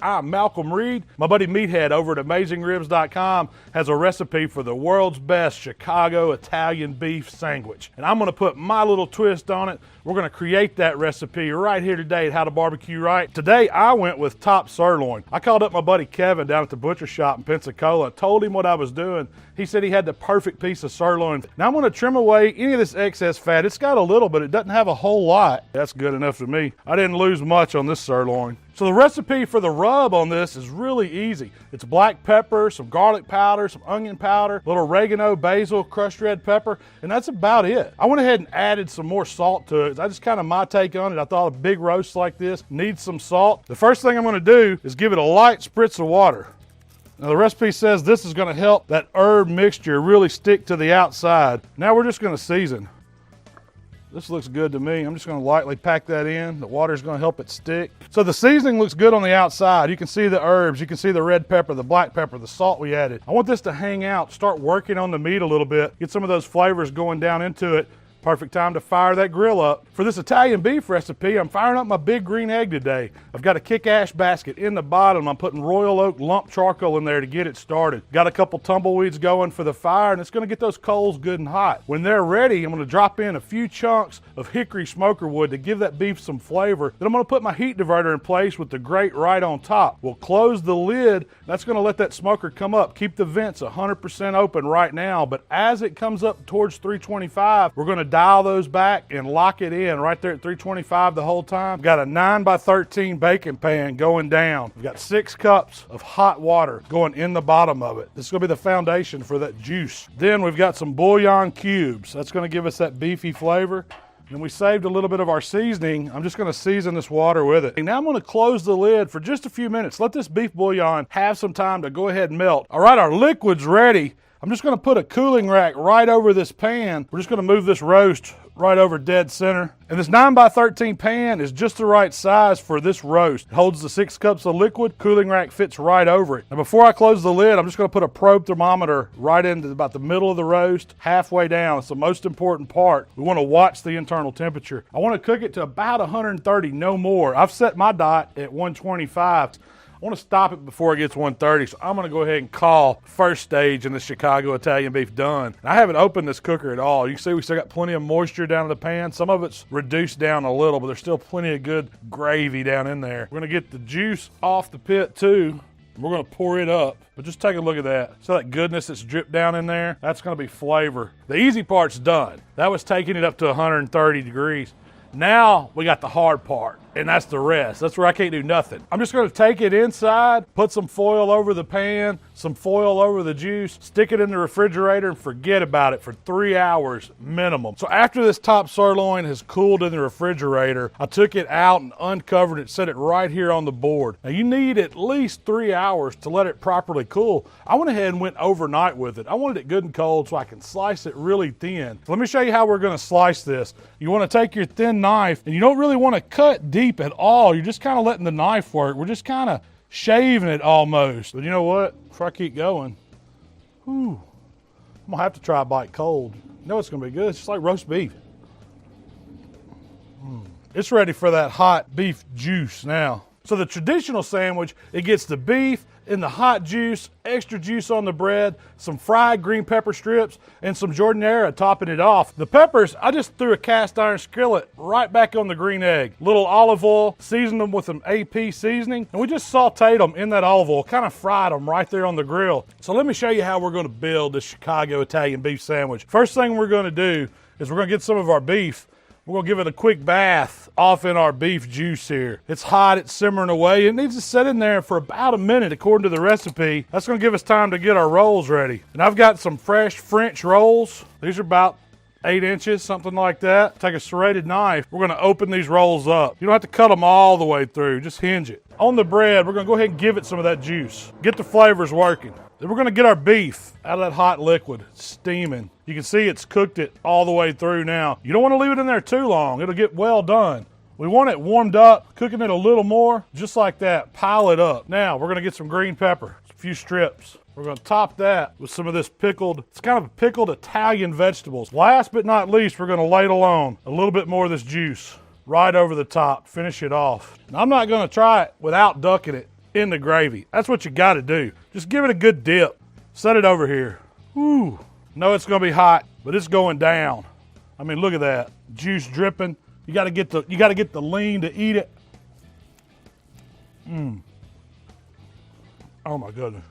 I'm Malcom Reed. My buddy Meathead over at AmazingRibs.com has a recipe for the world's best Chicago Italian beef sandwich. And I'm gonna put my little twist on it. We're gonna create that recipe right here today at How to Barbecue Right. Today I went with top sirloin. I called up my buddy Kevin down at the butcher shop in Pensacola, told him what I was doing. He said he had the perfect piece of sirloin. Now I'm gonna trim away any of this excess fat. It's got a little, but it doesn't have a whole lot. That's good enough for me. I didn't lose much on this sirloin. So the recipe for the rub on this is really easy. It's black pepper, some garlic powder, some onion powder, a little oregano, basil, crushed red pepper, and that's about it. I went ahead and added some more salt to it. I just kind of my take on it. I thought a big roast like this needs some salt. The first thing I'm gonna do is give it a light spritz of water. Now the recipe says this is gonna help that herb mixture really stick to the outside. Now we're just gonna season. This looks good to me. I'm just gonna lightly pack that in. The water's gonna help it stick. So the seasoning looks good on the outside. You can see the herbs, you can see the red pepper, the black pepper, the salt we added. I want this to hang out, start working on the meat a little bit, get some of those flavors going down into it. Perfect time to fire that grill up. For this Italian beef recipe, I'm firing up my big green egg today. I've got a kick ash basket in the bottom. I'm putting Royal Oak lump charcoal in there to get it started. Got a couple tumbleweeds going for the fire, and it's gonna get those coals good and hot. When they're ready, I'm gonna drop in a few chunks of hickory smoker wood to give that beef some flavor. Then I'm gonna put my heat diverter in place with the grate right on top. We'll close the lid. That's gonna let that smoker come up. Keep the vents 100% open right now, but as it comes up towards 325, we're gonna dial those back and lock it in right there at 325 the whole time. We've got a 9x13 baking pan going down. We've got 6 cups of hot water going in the bottom of it. This is gonna be the foundation for that juice. Then we've got some bouillon cubes. That's gonna give us that beefy flavor. And we saved a little bit of our seasoning. I'm just gonna season this water with it. And now I'm gonna close the lid for just a few minutes. Let this beef bouillon have some time to go ahead and melt. All right, our liquid's ready. I'm just gonna put a cooling rack right over this pan. We're just gonna move this roast right over dead center. And this 9x13 pan is just the right size for this roast. It holds the 6 cups of liquid. Cooling rack fits right over it. Now before I close the lid, I'm just gonna put a probe thermometer right into about the middle of the roast, halfway down. It's the most important part. We wanna watch the internal temperature. I wanna cook it to about 130, no more. I've set my dot at 125. I want to stop it before it gets 130, so I'm going to go ahead and call first stage in the Chicago Italian beef done. And I haven't opened this cooker at all. You can see we still got plenty of moisture down in the pan. Some of it's reduced down a little, but there's still plenty of good gravy down in there. We're going to get the juice off the pit too. We're going to pour it up, but just take a look at that. See that goodness that's dripped down in there? That's going to be flavor. The easy part's done. That was taking it up to 130 degrees. Now we got the hard part, and that's the rest. That's where I can't do nothing. I'm just gonna take it inside, put some foil over the pan, some foil over the juice, stick it in the refrigerator, and forget about it for 3 hours minimum. So after this top sirloin has cooled in the refrigerator, I took it out and uncovered it, set it right here on the board. Now you need at least 3 hours to let it properly cool. I went ahead and went overnight with it. I wanted it good and cold so I can slice it really thin. So let me show you how we're gonna slice this. You wanna take your thin knife, and you don't really wanna cut deep at all. You're just kind of letting the knife work. We're just kind of shaving it almost. But you know what? Before I keep going, I'm gonna have to try a bite cold. You know it's gonna be good. It's just like roast beef. It's ready for that hot beef juice now. So the traditional sandwich, it gets the beef in the hot juice, extra juice on the bread, some fried green pepper strips, and some jordinera topping it off. The peppers, I just threw a cast iron skillet right back on the green egg. Little olive oil, seasoned them with some AP seasoning, and we just sauteed them in that olive oil, kind of fried them right there on the grill. So let me show you how we're gonna build this Chicago Italian beef sandwich. First thing we're gonna do is we're gonna get some of our beef. We're gonna give it a quick bath off in our beef juice here. It's hot, it's simmering away. It needs to sit in there for about a minute according to the recipe. That's gonna give us time to get our rolls ready. And I've got some fresh French rolls. These are about 8 inches, something like that. Take a serrated knife. We're gonna open these rolls up. You don't have to cut them all the way through, just hinge it. On the bread, we're gonna go ahead and give it some of that juice. Get the flavors working. Then we're gonna get our beef out of that hot liquid, steaming. You can see it's cooked it all the way through now. You don't wanna leave it in there too long. It'll get well done. We want it warmed up, cooking it a little more, just like that, pile it up. Now, we're gonna get some green pepper, a few strips. We're gonna top that with some of this pickled, it's kind of pickled Italian vegetables. Last but not least, we're gonna ladle on a little bit more of this juice right over the top, finish it off. Now, I'm not gonna try it without ducking it. in the gravy. That's what you got to do. Just give it a good dip. Set it over here. Woo. Know it's going to be hot, but it's going down. I mean, look at that. Juice dripping. You got to get the lean to eat it. Oh my goodness.